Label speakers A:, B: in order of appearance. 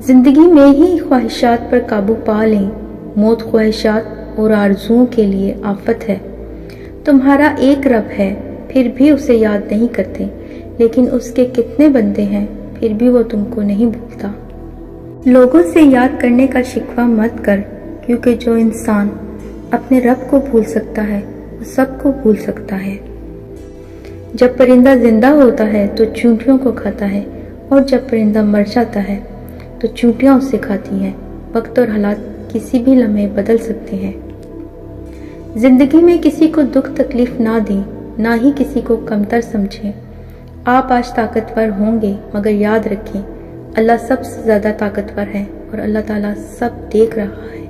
A: زندگی میں ہی خواہشات پر قابو پا لیں، موت خواہشات اور آرزوؤں کے لیے آفت ہے۔ تمہارا ایک رب ہے، پھر بھی اسے یاد نہیں کرتے، لیکن اس کے کتنے بندے ہیں، پھر بھی وہ تم کو نہیں بھولتا۔ لوگوں سے یاد کرنے کا شکوہ مت کر، کیونکہ جو انسان اپنے رب کو بھول سکتا ہے وہ سب کو بھول سکتا ہے۔ جب پرندہ زندہ ہوتا ہے تو چونٹیوں کو کھاتا ہے، اور جب پرندہ مر جاتا ہے تو چونٹیاں اسے کھاتی ہیں۔ وقت اور حالات کسی بھی لمحے بدل سکتے ہیں۔ زندگی میں کسی کو دکھ تکلیف نہ دیں، نہ ہی کسی کو کمتر سمجھیں۔ آپ آج طاقتور ہوں گے، مگر یاد رکھیں اللہ سب سے زیادہ طاقتور ہے، اور اللہ تعالیٰ سب دیکھ رہا ہے۔